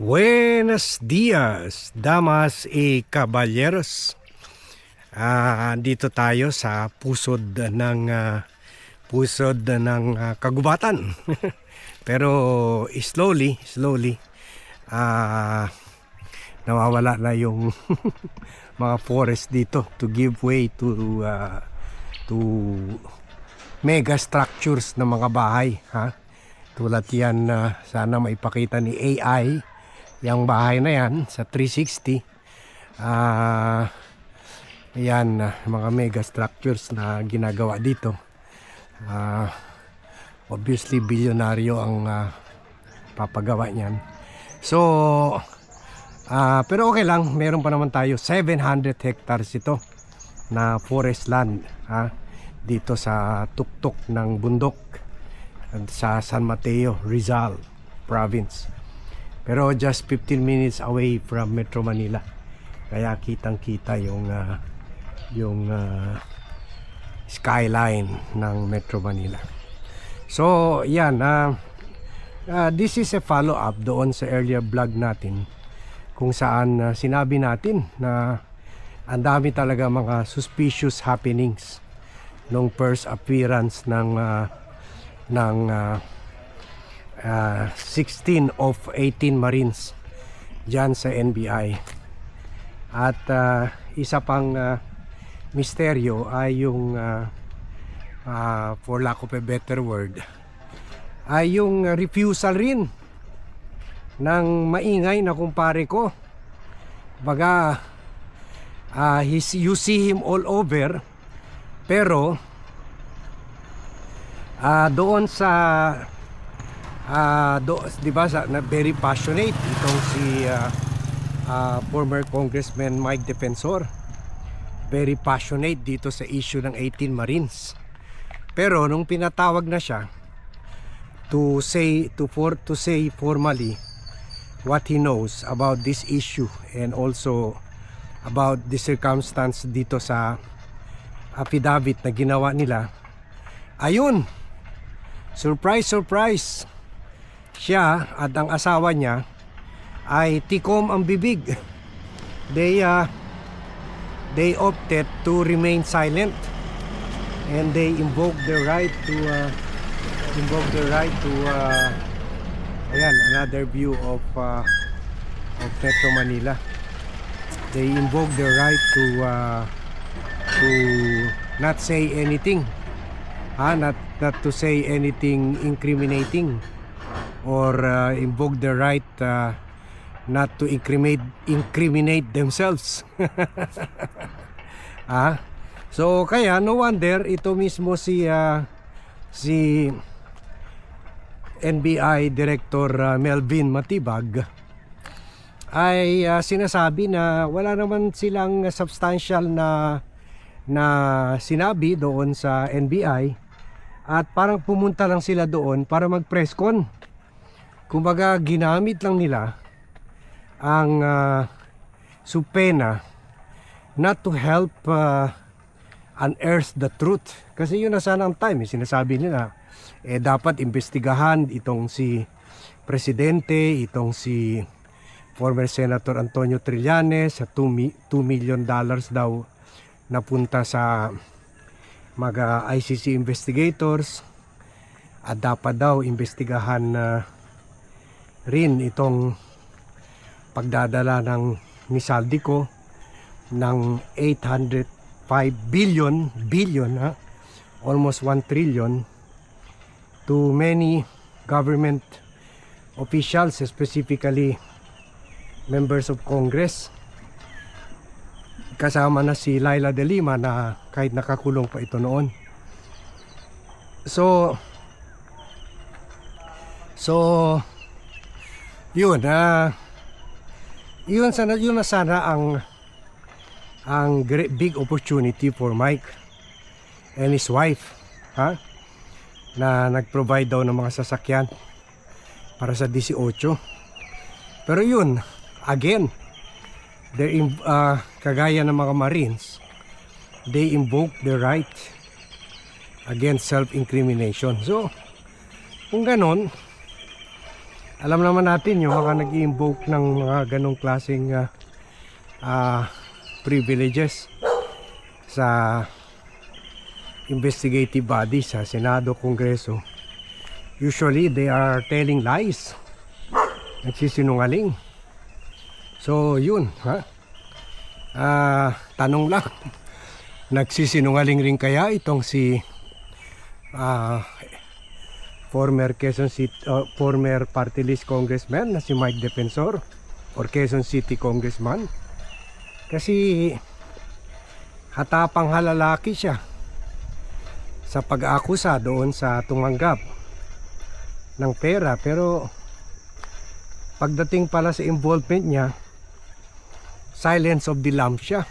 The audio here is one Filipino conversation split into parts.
Buenos dias, damas y caballeros. Dito tayo sa pusod ng kagubatan. Pero slowly nawawala na yung mga forest dito to give way to mega structures ng mga bahay, ha? Tulad yan, sana maipakita ni AI yung bahay na yan sa 360. Yan, mga mega structures na ginagawa dito. Obviously bilyonaryo ang papagawa niyan. So pero okay lang, meron pa naman tayo 700 hectares ito na forest land, dito sa tuktok ng bundok sa San Mateo, Rizal province. Pero just 15 minutes away from Metro Manila. Kaya kitang-kita yung skyline ng Metro Manila. So, yan, this is a follow-up doon sa earlier vlog natin kung saan sinabi natin na ang dami talaga mga suspicious happenings nung first appearance ng 16 of 18 Marines dyan sa NBI. At isa pang misteryo ay yung for lack of a better word ay yung refusal rin ng maingay na kumpare ko. Baga you see him all over, pero doon sa di ba, na very passionate itong si former Congressman Mike Defensor. Very passionate dito sa issue ng 18 Marines. Pero nung pinatawag na siya to say formally what he knows about this issue and also about the circumstance dito sa affidavit na ginawa nila, ayun, surprise, siya at ang asawa niya ay tikom ang bibig. They opted to remain silent and they invoked their right to ayan, another view of Metro Manila. They invoked their right to not say anything, not to say anything incriminating, or invoke the right not to incriminate themselves. So kaya no wonder ito mismo si NBI Director Melvin Matibag ay sinasabi na wala naman silang substantial na sinabi doon sa NBI, at parang pumunta lang sila doon para mag-press con. Kumbaga ginamit lang nila ang subpoena not to help unearth the truth. Kasi yun na sana ang time, sinasabi nila dapat imbestigahan itong si Presidente, itong si former Senator Antonio Trillanes sa $2 million daw napunta sa mga ICC investigators, at dapat daw imbestigahan rin itong pagdadala ng ni Saldico ng 805 billion, almost 1 trillion to many government officials, specifically members of Congress, kasama na si Laila de Lima na kahit nakakulong pa ito noon. So yun, yun na sana ang great big opportunity for Mike and his wife, na nag-provide daw ng mga sasakyan para sa 18. Pero yun, again, kagaya ng mga Marines, they invoke the right against self-incrimination. So kung ganon, Alam naman natin yung mga nag-invoke ng mga ganong klaseng privileges sa investigative bodies, sa Senado, Kongreso. Usually they are telling lies, nagsisinungaling. So yun, tanong lang, nagsisinungaling rin kaya itong si former Quezon City, former party list congressman na si Mike Defensor or Quezon City congressman? Kasi hatapang halalaki siya sa pag-akusa doon sa tumanggap ng pera, pero pagdating pala sa involvement niya, silence of the lambs siya.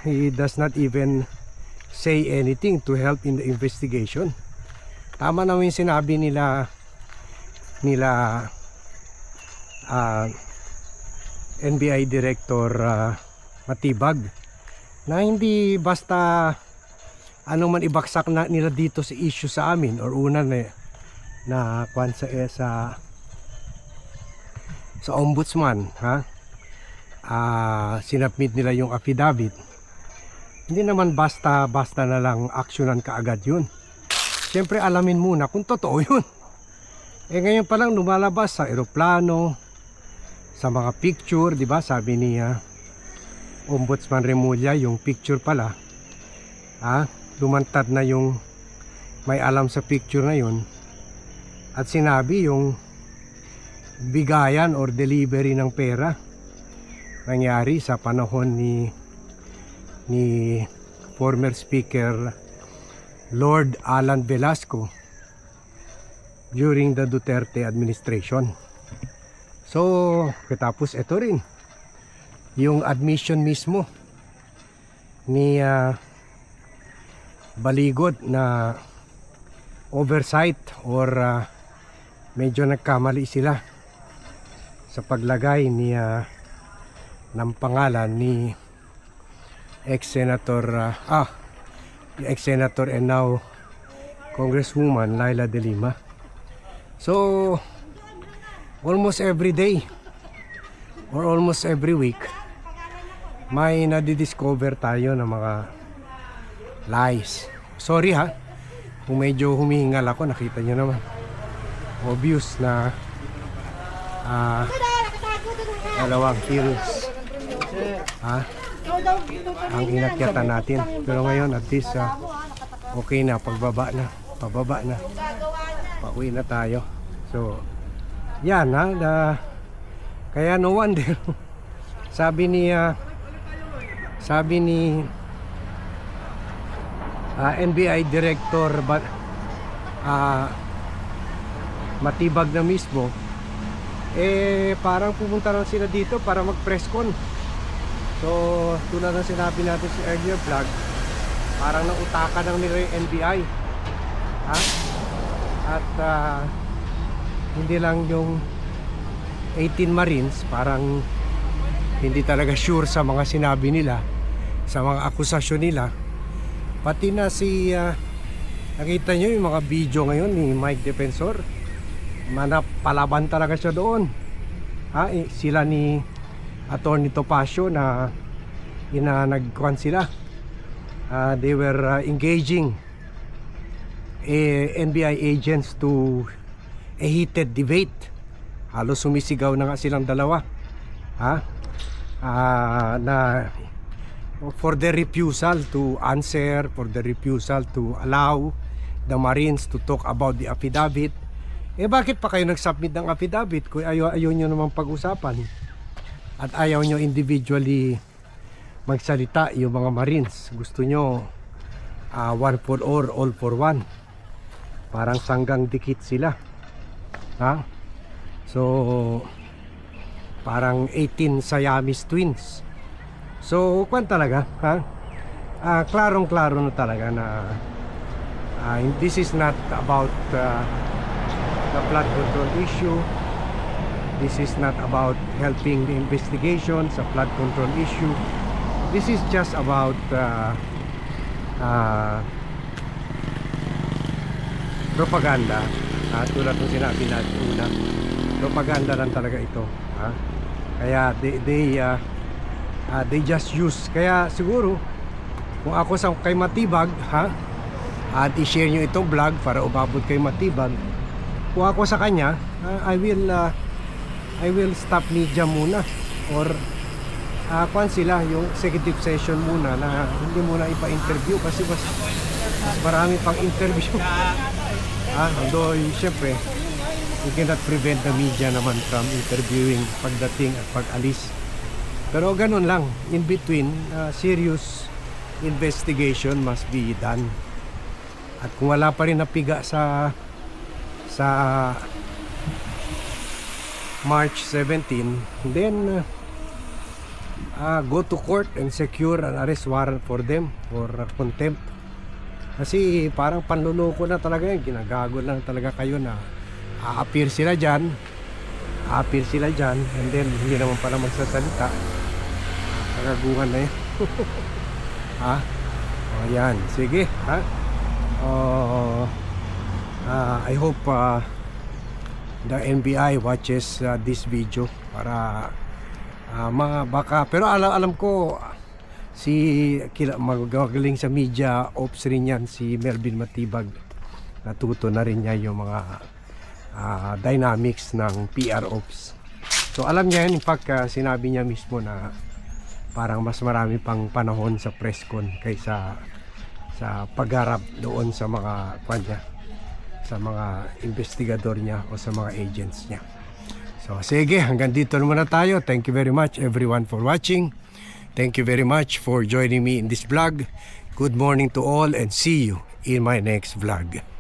He does not even say anything to help in the investigation. Tama naman yung sinabi nila NBI Director Matibag, na hindi basta ano man ibaksak na nila dito sa issue sa amin, or una na kwansa sa ombudsman, sinubmit nila yung affidavit. Hindi naman basta na lang aksyonan kaagad yun. Siyempre alamin muna kung totoo yun. Ngayon pa lang lumalabas sa eroplano, sa mga picture, di ba? Sabi ni Ombudsman Remulla, yung picture pala, lumantad na yung may alam sa picture na yun, at sinabi yung bigayan or delivery ng pera nangyari sa panahon ni former Speaker Lord Alan Velasco during the Duterte administration. So, katapos ito rin yung admission mismo ni Baligod na oversight or medyo nagkamali sila sa paglagay ng pangalan ni ex-senator ex-senator and now Congresswoman Laila De Lima. So almost every day or almost every week may nadidiscover tayo ng mga lies. Sorry kung medyo humihingal ako, nakita nyo naman. Obvious na dalawang hills ang inakyatan natin. Pero ngayon at least okay na, pababa na, pauwi na tayo. So yan kaya no wonder sabi ni NBI Director Matibag na mismo, parang pumunta lang sila dito para mag press con. So tulad ng sinabi natin sa earlier vlog, parang nautakan ng nila yung NBI, at hindi lang yung 18 Marines, parang hindi talaga sure sa mga sinabi nila, sa mga akusasyon nila. Pati na nakita nyo yung mga video ngayon ni Mike Defensor, manapalaban talaga siya doon. Sila ni Attorney Topacio na nagkuhan sila, they were engaging NBI agents to a heated debate. Halos sumisigaw na nga silang dalawa na for the refusal to answer, for the refusal to allow the Marines to talk about the affidavit. Bakit pa kayo nag-submit ng affidavit kung ayaw nyo naman pag-usapan at ayaw nyo individually magsalita yung mga Marines? Gusto nyo one for all for one, parang sanggang dikit sila, so parang 18 Siamese twins. So kwan talaga, klarong-klaro na talaga na this is not about the flood control issue. This is not about helping the investigation sa flood control issue. This is just about propaganda Tulad ng sinabi natin una, propaganda lang talaga ito. Kaya they just use. Kaya siguro kung ako sa kay Matibag, at i-share nyo itong vlog para umabot kay Matibag, kung ako sa kanya, I will stop media muna, or kuan sila yung executive session muna, na hindi muna ipa-interview kasi mas marami pang interview. Although syempre you cannot prevent the media naman from interviewing pagdating at pag-alis, pero ganun lang, in between, serious investigation must be done. At kung wala pa rin napiga sa March 17, then go to court and secure an arrest warrant for them for contempt. Kasi parang panluloko na talaga yan, ginagago lang talaga kayo na a-appear sila dyan, and then hindi naman pala magsasalita. Kagaguhan na yan. Yan, sige, I hope the NBI watches this video para baka, pero alam ko si magagaling sa media ops rin yan, si Melvin Matibag. Natuto na rin niya yung mga dynamics ng PR ops. So alam niya yan. In fact, sinabi niya mismo na parang mas marami pang panahon sa presscon kaysa sa pagharap doon sa mga kanya, sa mga investigador niya o sa mga agents niya. So sige, hanggang dito naman na tayo. Thank you very much everyone for watching. Thank you very much for joining me in this vlog. Good morning to all and see you in my next vlog.